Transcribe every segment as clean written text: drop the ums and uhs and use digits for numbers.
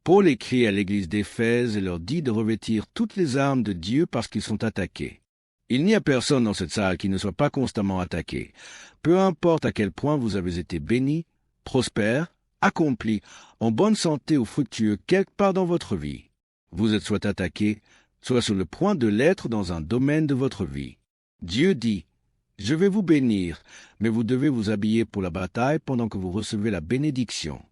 Paul écrit à l'église d'Éphèse et leur dit de revêtir toutes les armes de Dieu parce qu'ils sont attaqués. Il n'y a personne dans cette salle qui ne soit pas constamment attaqué. Peu importe à quel point vous avez été béni, prospère, accompli, en bonne santé ou fructueux quelque part dans votre vie. Vous êtes soit attaqué, soit sur le point de l'être dans un domaine de votre vie. Dieu dit, « Je vais vous bénir, mais vous devez vous habiller pour la bataille pendant que vous recevez la bénédiction. »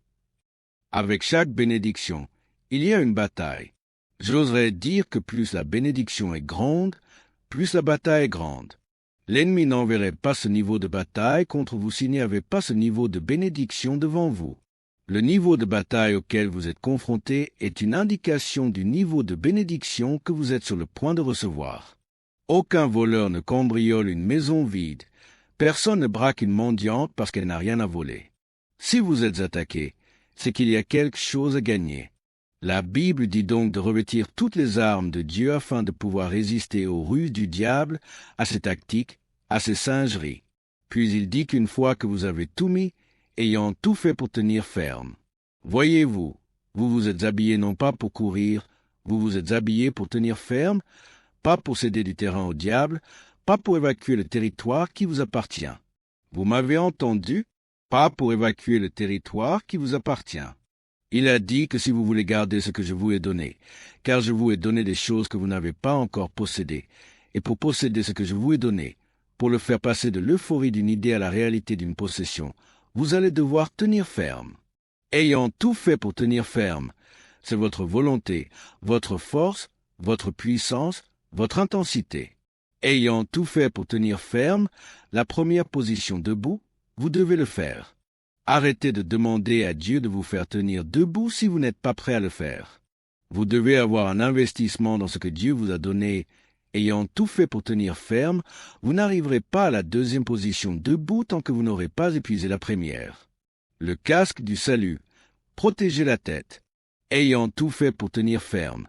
Avec chaque bénédiction, il y a une bataille. J'oserais dire que plus la bénédiction est grande, plus la bataille est grande. L'ennemi n'enverrait pas ce niveau de bataille contre vous s'il n'y avait pas ce niveau de bénédiction devant vous. Le niveau de bataille auquel vous êtes confronté est une indication du niveau de bénédiction que vous êtes sur le point de recevoir. Aucun voleur ne cambriole une maison vide. Personne ne braque une mendiante parce qu'elle n'a rien à voler. Si vous êtes attaqué, c'est qu'il y a quelque chose à gagner. La Bible dit donc de revêtir toutes les armes de Dieu afin de pouvoir résister aux ruses du diable, à ses tactiques, à ses singeries. Puis il dit qu'une fois que vous avez tout mis, ayant tout fait pour tenir ferme. Voyez-vous, vous vous êtes habillé non pas pour courir, vous vous êtes habillé pour tenir ferme, pas pour céder du terrain au diable, pas pour évacuer le territoire qui vous appartient. Vous m'avez entendu? Pas pour évacuer le territoire qui vous appartient. Il a dit que si vous voulez garder ce que je vous ai donné, car je vous ai donné des choses que vous n'avez pas encore possédées, et pour posséder ce que je vous ai donné, pour le faire passer de l'euphorie d'une idée à la réalité d'une possession, vous allez devoir tenir ferme. Ayant tout fait pour tenir ferme, c'est votre volonté, votre force, votre puissance, votre intensité. Ayant tout fait pour tenir ferme, la première position debout, vous devez le faire. Arrêtez de demander à Dieu de vous faire tenir debout si vous n'êtes pas prêt à le faire. Vous devez avoir un investissement dans ce que Dieu vous a donné. Ayant tout fait pour tenir ferme, vous n'arriverez pas à la deuxième position debout tant que vous n'aurez pas épuisé la première. Le casque du salut. Protégez la tête. Ayant tout fait pour tenir ferme.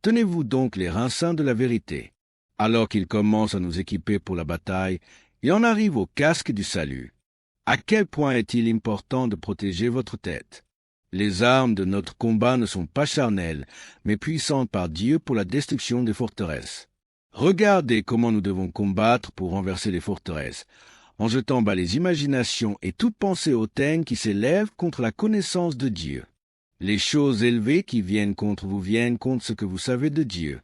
Tenez-vous donc les reins sains de la vérité. Alors qu'il commence à nous équiper pour la bataille, il en arrive au casque du salut. À quel point est-il important de protéger votre tête? Les armes de notre combat ne sont pas charnelles, mais puissantes par Dieu pour la destruction des forteresses. Regardez comment nous devons combattre pour renverser les forteresses, en jetant bas les imaginations et toute pensée hautaine qui s'élève contre la connaissance de Dieu. Les choses élevées qui viennent contre ce que vous savez de Dieu.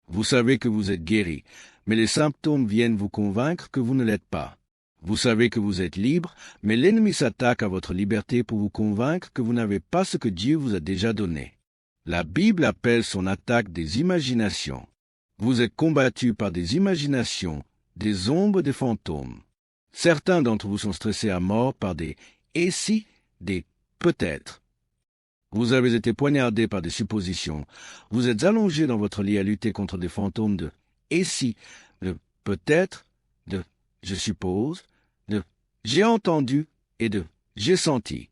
Vous savez que vous êtes guéri, mais les symptômes viennent vous convaincre que vous ne l'êtes pas. Vous savez que vous êtes libre, mais l'ennemi s'attaque à votre liberté pour vous convaincre que vous n'avez pas ce que Dieu vous a déjà donné. La Bible appelle son attaque des imaginations. Vous êtes combattu par des imaginations, des ombres, des fantômes. Certains d'entre vous sont stressés à mort par des « et si », des « peut-être ». Vous avez été poignardé par des suppositions. Vous êtes allongé dans votre lit à lutter contre des fantômes de « et si », de « peut-être », de « je suppose », de « j'ai entendu » et de « j'ai senti ».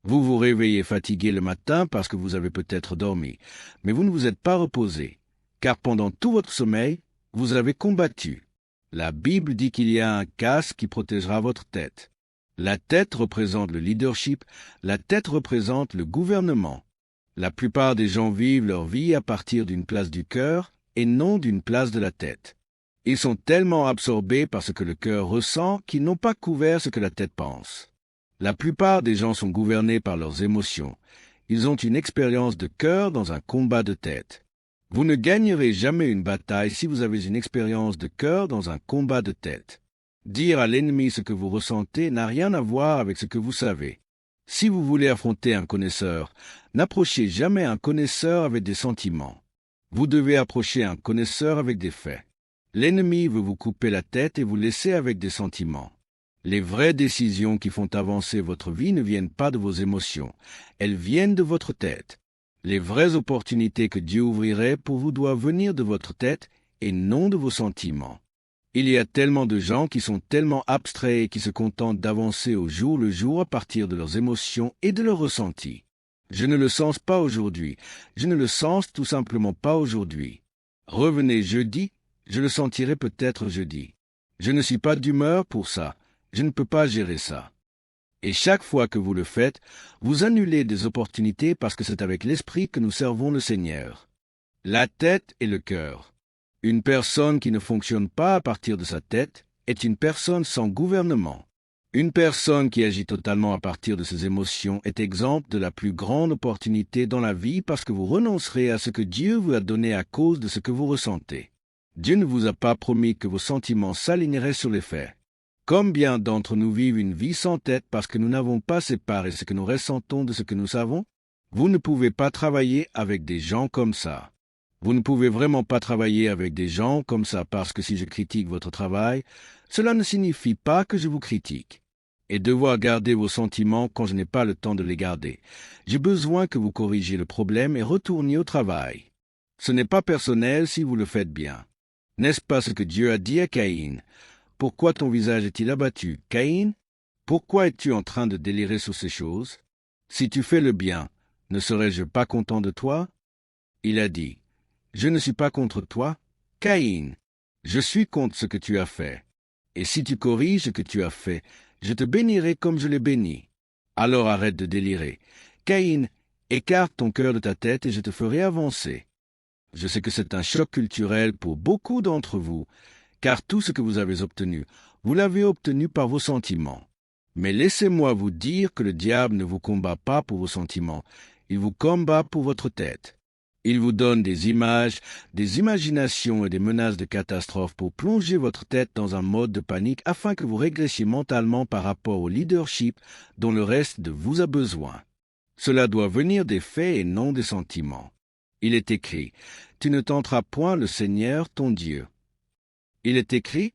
Vous vous réveillez fatigué le matin parce que vous avez peut-être dormi, mais vous ne vous êtes pas reposé, car pendant tout votre sommeil, vous avez combattu. La Bible dit qu'il y a un casque qui protégera votre tête. La tête représente le leadership, la tête représente le gouvernement. La plupart des gens vivent leur vie à partir d'une place du cœur et non d'une place de la tête. Ils sont tellement absorbés par ce que le cœur ressent qu'ils n'ont pas couvert ce que la tête pense. La plupart des gens sont gouvernés par leurs émotions. Ils ont une expérience de cœur dans un combat de tête. Vous ne gagnerez jamais une bataille si vous avez une expérience de cœur dans un combat de tête. Dire à l'ennemi ce que vous ressentez n'a rien à voir avec ce que vous savez. Si vous voulez affronter un connaisseur, n'approchez jamais un connaisseur avec des sentiments. Vous devez approcher un connaisseur avec des faits. L'ennemi veut vous couper la tête et vous laisser avec des sentiments. Les vraies décisions qui font avancer votre vie ne viennent pas de vos émotions, elles viennent de votre tête. Les vraies opportunités que Dieu ouvrirait pour vous doivent venir de votre tête et non de vos sentiments. Il y a tellement de gens qui sont tellement abstraits et qui se contentent d'avancer au jour le jour à partir de leurs émotions et de leurs ressentis. Je ne le sens pas aujourd'hui, je ne le sens tout simplement pas aujourd'hui. Revenez jeudi, je le sentirai peut-être jeudi. Je ne suis pas d'humeur pour ça, je ne peux pas gérer ça. Et chaque fois que vous le faites, vous annulez des opportunités parce que c'est avec l'esprit que nous servons le Seigneur. La tête et le cœur. Une personne qui ne fonctionne pas à partir de sa tête est une personne sans gouvernement. Une personne qui agit totalement à partir de ses émotions est exempte de la plus grande opportunité dans la vie parce que vous renoncerez à ce que Dieu vous a donné à cause de ce que vous ressentez. Dieu ne vous a pas promis que vos sentiments s'aligneraient sur les faits. Combien d'entre nous vivent une vie sans tête parce que nous n'avons pas séparé ce que nous ressentons de ce que nous savons? Vous ne pouvez pas travailler avec des gens comme ça. Vous ne pouvez vraiment pas travailler avec des gens comme ça parce que si je critique votre travail, cela ne signifie pas que je vous critique. Et devoir garder vos sentiments quand je n'ai pas le temps de les garder. J'ai besoin que vous corrigiez le problème et retourniez au travail. Ce n'est pas personnel si vous le faites bien. N'est-ce pas ce que Dieu a dit à Caïn? Pourquoi ton visage est-il abattu, Caïn? Pourquoi es-tu en train de délirer sur ces choses? Si tu fais le bien, ne serais-je pas content de toi? Il a dit, je ne suis pas contre toi, Caïn. Je suis contre ce que tu as fait. Et si tu corriges ce que tu as fait, je te bénirai comme je l'ai béni. Alors arrête de délirer. Caïn, écarte ton cœur de ta tête et je te ferai avancer. Je sais que c'est un choc culturel pour beaucoup d'entre vous, car tout ce que vous avez obtenu, vous l'avez obtenu par vos sentiments. Mais laissez-moi vous dire que le diable ne vous combat pas pour vos sentiments, il vous combat pour votre tête. Il vous donne des images, des imaginations et des menaces de catastrophe pour plonger votre tête dans un mode de panique afin que vous régressiez mentalement par rapport au leadership dont le reste de vous a besoin. Cela doit venir des faits et non des sentiments. Il est écrit, « Tu ne tenteras point le Seigneur ton Dieu ». Il est écrit.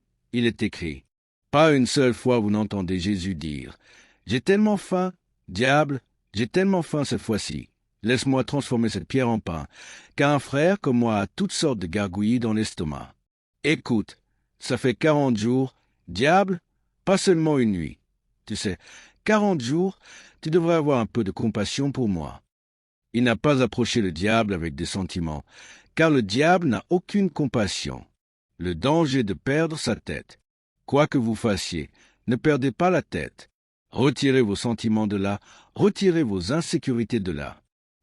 Pas une seule fois vous n'entendez Jésus dire, « J'ai tellement faim, diable, j'ai tellement faim cette fois-ci. Laisse-moi transformer cette pierre en pain, car un frère comme moi a toutes sortes de gargouillis dans l'estomac. Écoute, ça fait 40 jours, diable, pas seulement une nuit. Tu sais, 40 jours, tu devrais avoir un peu de compassion pour moi. » Il n'a pas approché le diable avec des sentiments, car le diable n'a aucune compassion. Le danger de perdre sa tête. Quoi que vous fassiez, ne perdez pas la tête. Retirez vos sentiments de là, retirez vos insécurités de là.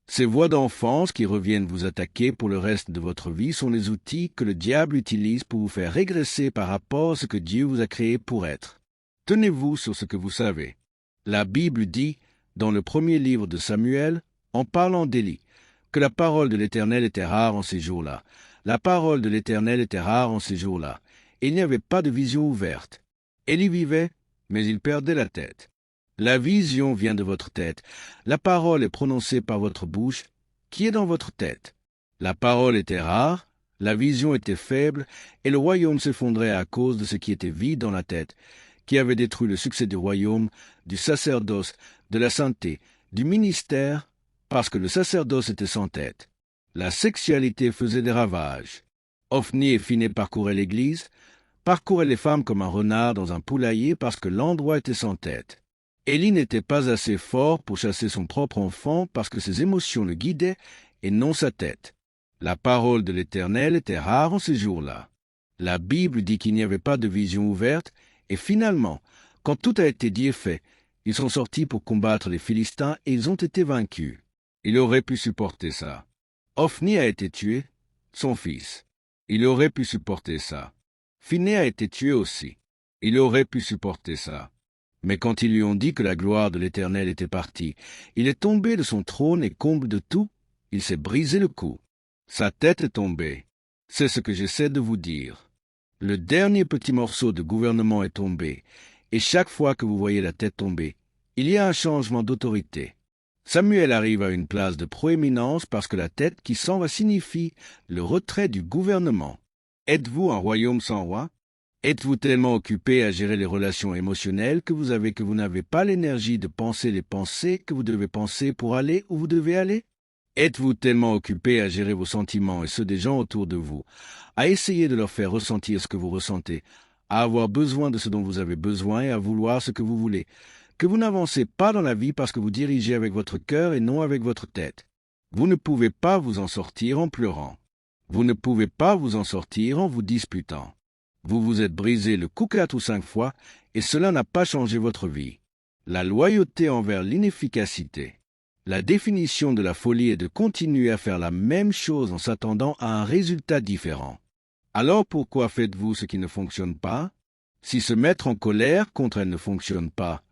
Ces voix d'enfance qui reviennent vous attaquer pour le reste de votre vie sont les outils que le diable utilise pour vous faire régresser par rapport à ce que Dieu vous a créé pour être. Tenez-vous sur ce que vous savez. La Bible dit, dans le premier livre de Samuel, en parlant d'Élie, que la parole de l'Éternel était rare en ces jours-là. La parole de l'Éternel était rare en ces jours-là. Il n'y avait pas de vision ouverte. Élie vivait, mais il perdait la tête. La vision vient de votre tête. La parole est prononcée par votre bouche, qui est dans votre tête. La parole était rare, la vision était faible, et le royaume s'effondrait à cause de ce qui était vide dans la tête, qui avait détruit le succès du royaume, du sacerdoce, de la sainteté, du ministère, parce que le sacerdoce était sans tête. La sexualité faisait des ravages. Ophni et Phiné parcouraient l'église, parcouraient les femmes comme un renard dans un poulailler parce que l'endroit était sans tête. Élie n'était pas assez fort pour chasser son propre enfant parce que ses émotions le guidaient et non sa tête. La parole de l'Éternel était rare en ces jours-là. La Bible dit qu'il n'y avait pas de vision ouverte et finalement, quand tout a été dit et fait, ils sont sortis pour combattre les Philistins et ils ont été vaincus. Il aurait pu supporter ça. Ophni a été tué, son fils. Il aurait pu supporter ça. Phiné a été tué aussi. Il aurait pu supporter ça. Mais quand ils lui ont dit que la gloire de l'Éternel était partie, il est tombé de son trône et comble de tout, il s'est brisé le cou. Sa tête est tombée. C'est ce que j'essaie de vous dire. Le dernier petit morceau de gouvernement est tombé, et chaque fois que vous voyez la tête tomber, il y a un changement d'autorité. Samuel arrive à une place de proéminence parce que la tête qui s'en va signifie le retrait du gouvernement. Êtes-vous un royaume sans roi? Êtes-vous tellement occupé à gérer les relations émotionnelles que vous n'avez pas l'énergie de penser les pensées que vous devez penser pour aller où vous devez aller? Êtes-vous tellement occupé à gérer vos sentiments et ceux des gens autour de vous, à essayer de leur faire ressentir ce que vous ressentez, à avoir besoin de ce dont vous avez besoin et à vouloir ce que vous voulez, que vous n'avancez pas dans la vie parce que vous dirigez avec votre cœur et non avec votre tête? Vous ne pouvez pas vous en sortir en pleurant. Vous ne pouvez pas vous en sortir en vous disputant. Vous vous êtes brisé le cou 4 ou 5 fois et cela n'a pas changé votre vie. La loyauté envers l'inefficacité. La définition de la folie est de continuer à faire la même chose en s'attendant à un résultat différent. Alors pourquoi faites-vous ce qui ne fonctionne pas? Si se mettre en colère contre elle ne fonctionne pas,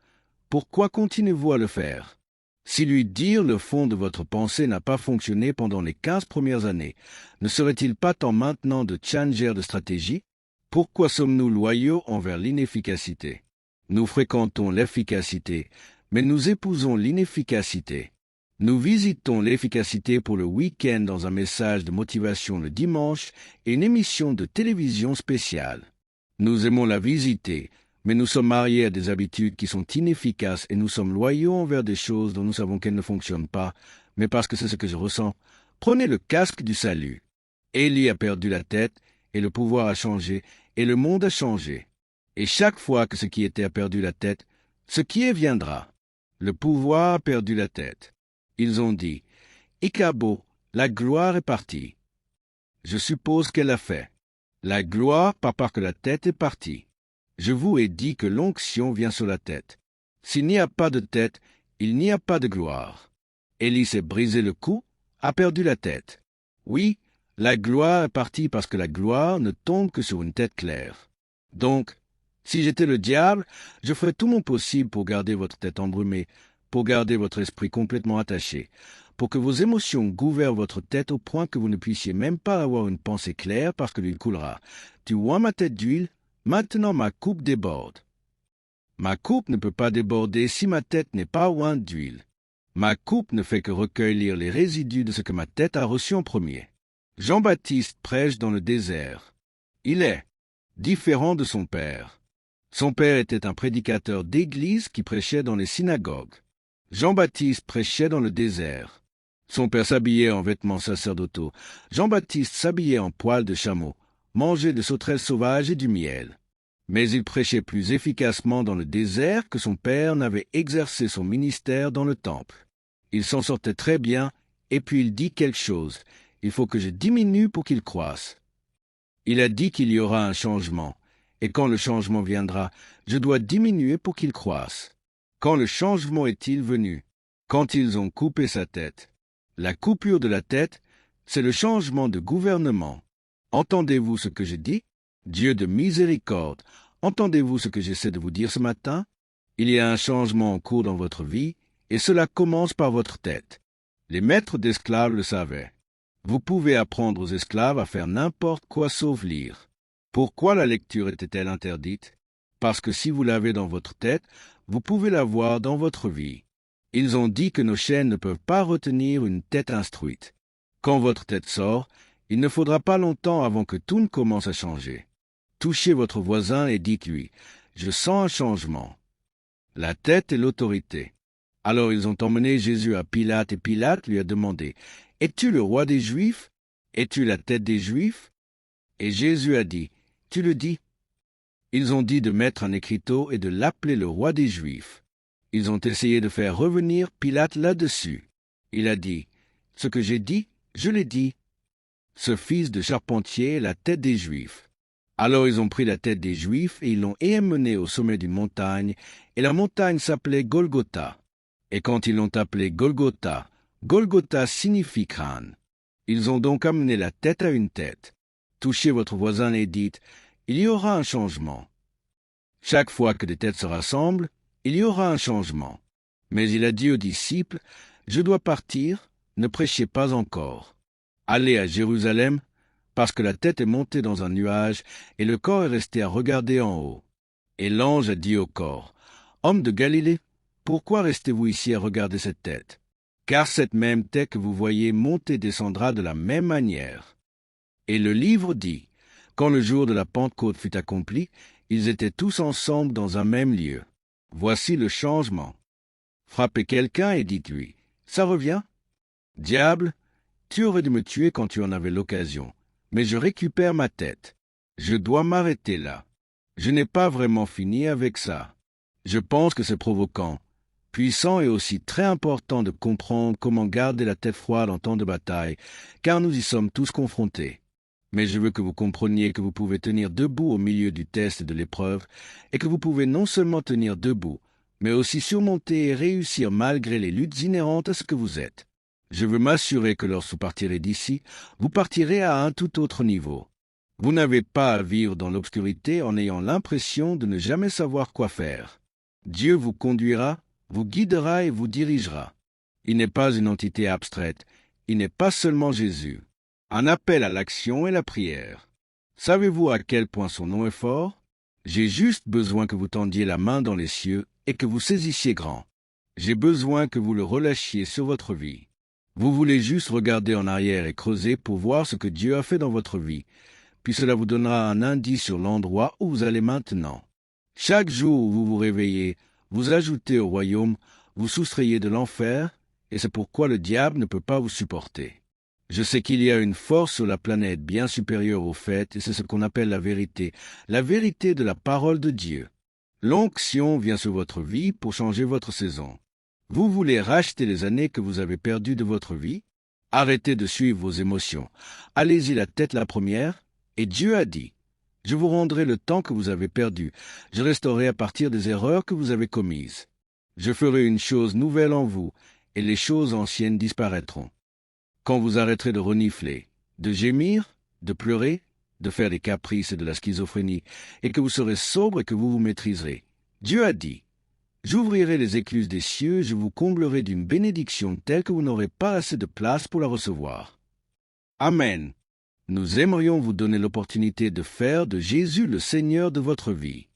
pourquoi continuez-vous à le faire? Si lui dire le fond de votre pensée n'a pas fonctionné pendant les 15 premières années, ne serait-il pas temps maintenant de changer de stratégie? Pourquoi sommes-nous loyaux envers l'inefficacité? Nous fréquentons l'efficacité, mais nous épousons l'inefficacité. Nous visitons l'efficacité pour le week-end dans un message de motivation le dimanche et une émission de télévision spéciale. Nous aimons la visiter, mais nous sommes mariés à des habitudes qui sont inefficaces et nous sommes loyaux envers des choses dont nous savons qu'elles ne fonctionnent pas, mais parce que c'est ce que je ressens. Prenez le casque du salut. Élie a perdu la tête, et le pouvoir a changé, et le monde a changé. Et chaque fois que ce qui était a perdu la tête, ce qui est viendra. Le pouvoir a perdu la tête. Ils ont dit, « Icabo, la gloire est partie. » Je suppose qu'elle a fait. La gloire, pas parce que la tête est partie. Je vous ai dit que l'onction vient sur la tête. S'il n'y a pas de tête, il n'y a pas de gloire. Élie s'est brisé le cou, a perdu la tête. Oui, la gloire est partie parce que la gloire ne tombe que sur une tête claire. Donc, si j'étais le diable, je ferais tout mon possible pour garder votre tête embrumée, pour garder votre esprit complètement attaché, pour que vos émotions gouvernent votre tête au point que vous ne puissiez même pas avoir une pensée claire parce que l'huile coulera. Tu vois ma tête d'huile? Maintenant ma coupe déborde. Ma coupe ne peut pas déborder si ma tête n'est pas ointe d'huile. Ma coupe ne fait que recueillir les résidus de ce que ma tête a reçu en premier. Jean-Baptiste prêche dans le désert. Il est différent de son père. Son père était un prédicateur d'église qui prêchait dans les synagogues. Jean-Baptiste prêchait dans le désert. Son père s'habillait en vêtements sacerdotaux. Jean-Baptiste s'habillait en poils de chameau, mangeait de sauterelles sauvages et du miel. Mais il prêchait plus efficacement dans le désert que son père n'avait exercé son ministère dans le temple. Il s'en sortait très bien, et puis il dit quelque chose. Il faut que je diminue pour qu'il croisse. Il a dit qu'il y aura un changement, et quand le changement viendra, je dois diminuer pour qu'il croisse. Quand le changement est-il venu? Quand ils ont coupé sa tête. La coupure de la tête, c'est le changement de gouvernement. Entendez-vous ce que je dis? Dieu de miséricorde, entendez-vous ce que j'essaie de vous dire ce matin? Il y a un changement en cours dans votre vie, et cela commence par votre tête. Les maîtres d'esclaves le savaient. Vous pouvez apprendre aux esclaves à faire n'importe quoi sauf lire. Pourquoi la lecture était-elle interdite? Parce que si vous l'avez dans votre tête, vous pouvez la voir dans votre vie. Ils ont dit que nos chaînes ne peuvent pas retenir une tête instruite. Quand votre tête sort, il ne faudra pas longtemps avant que tout ne commence à changer. Touchez votre voisin et dites-lui, « Je sens un changement. » La tête est l'autorité. Alors ils ont emmené Jésus à Pilate et Pilate lui a demandé, « Es-tu le roi des Juifs? Es-tu la tête des Juifs? » Et Jésus a dit, « Tu le dis. » Ils ont dit de mettre un écriteau et de l'appeler le roi des Juifs. Ils ont essayé de faire revenir Pilate là-dessus. Il a dit, « Ce que j'ai dit, je l'ai dit. » Ce fils de charpentier est la tête des Juifs. Alors ils ont pris la tête des Juifs et ils l'ont emmenée au sommet d'une montagne, et la montagne s'appelait Golgotha. Et quand ils l'ont appelée Golgotha, Golgotha signifie crâne. Ils ont donc amené la tête à une tête. Touchez votre voisin et dites, il y aura un changement. Chaque fois que des têtes se rassemblent, il y aura un changement. Mais il a dit aux disciples, je dois partir, ne prêchez pas encore. Allez à Jérusalem, parce que la tête est montée dans un nuage, et le corps est resté à regarder en haut. Et l'ange a dit au corps, homme de Galilée, pourquoi restez-vous ici à regarder cette tête? Car cette même tête que vous voyez monter descendra de la même manière. Et le livre dit, quand le jour de la Pentecôte fut accompli, ils étaient tous ensemble dans un même lieu. Voici le changement. Frappez quelqu'un et dites-lui, ça revient? Diable, tu aurais dû me tuer quand tu en avais l'occasion, mais je récupère ma tête. Je dois m'arrêter là. Je n'ai pas vraiment fini avec ça. Je pense que c'est provoquant, puissant et aussi très important de comprendre comment garder la tête froide en temps de bataille, car nous y sommes tous confrontés. Mais je veux que vous compreniez que vous pouvez tenir debout au milieu du test et de l'épreuve, et que vous pouvez non seulement tenir debout, mais aussi surmonter et réussir malgré les luttes inhérentes à ce que vous êtes. Je veux m'assurer que lorsque vous partirez d'ici, vous partirez à un tout autre niveau. Vous n'avez pas à vivre dans l'obscurité en ayant l'impression de ne jamais savoir quoi faire. Dieu vous conduira, vous guidera et vous dirigera. Il n'est pas une entité abstraite, il n'est pas seulement Jésus. Un appel à l'action et la prière. Savez-vous à quel point son nom est fort? J'ai juste besoin que vous tendiez la main dans les cieux et que vous saisissiez grand. J'ai besoin que vous le relâchiez sur votre vie. Vous voulez juste regarder en arrière et creuser pour voir ce que Dieu a fait dans votre vie, puis cela vous donnera un indice sur l'endroit où vous allez maintenant. Chaque jour où vous vous réveillez, vous ajoutez au royaume, vous soustrayez de l'enfer, et c'est pourquoi le diable ne peut pas vous supporter. Je sais qu'il y a une force sur la planète bien supérieure au fait, et c'est ce qu'on appelle la vérité de la parole de Dieu. L'onction vient sur votre vie pour changer votre saison. Vous voulez racheter les années que vous avez perdues de votre vie? Arrêtez de suivre vos émotions. Allez-y la tête la première. Et Dieu a dit, « Je vous rendrai le temps que vous avez perdu. Je restaurerai à partir des erreurs que vous avez commises. Je ferai une chose nouvelle en vous, et les choses anciennes disparaîtront. » Quand vous arrêterez de renifler, de gémir, de pleurer, de faire des caprices et de la schizophrénie, et que vous serez sobre et que vous vous maîtriserez, Dieu a dit, « J'ouvrirai les écluses des cieux, je vous comblerai d'une bénédiction telle que vous n'aurez pas assez de place pour la recevoir. » Amen. Nous aimerions vous donner l'opportunité de faire de Jésus le Seigneur de votre vie.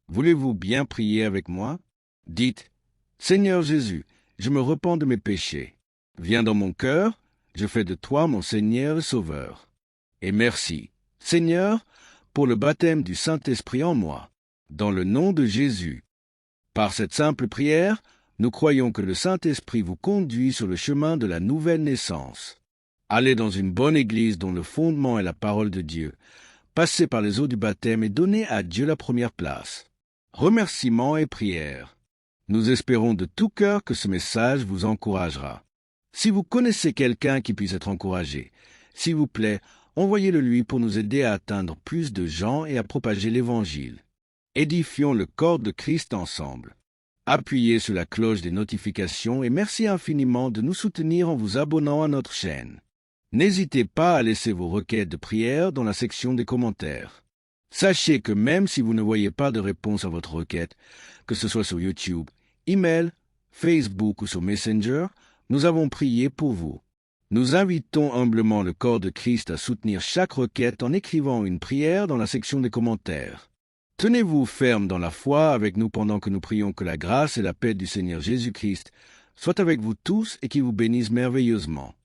Voulez-vous bien prier avec moi? Dites, « Seigneur Jésus, je me repens de mes péchés. Viens dans mon cœur, je fais de toi mon Seigneur et Sauveur. Et merci, Seigneur, pour le baptême du Saint-Esprit en moi, dans le nom de Jésus. » Par cette simple prière, nous croyons que le Saint-Esprit vous conduit sur le chemin de la nouvelle naissance. Allez dans une bonne église dont le fondement est la parole de Dieu. Passez par les eaux du baptême et donnez à Dieu la première place. Remerciements et prières. Nous espérons de tout cœur que ce message vous encouragera. Si vous connaissez quelqu'un qui puisse être encouragé, s'il vous plaît, envoyez-le lui pour nous aider à atteindre plus de gens et à propager l'Évangile. Édifions le corps de Christ ensemble. Appuyez sur la cloche des notifications et merci infiniment de nous soutenir en vous abonnant à notre chaîne. N'hésitez pas à laisser vos requêtes de prière dans la section des commentaires. Sachez que même si vous ne voyez pas de réponse à votre requête, que ce soit sur YouTube, email, Facebook ou sur Messenger, nous avons prié pour vous. Nous invitons humblement le corps de Christ à soutenir chaque requête en écrivant une prière dans la section des commentaires. Tenez-vous ferme dans la foi avec nous pendant que nous prions que la grâce et la paix du Seigneur Jésus-Christ soient avec vous tous et qu'il vous bénisse merveilleusement.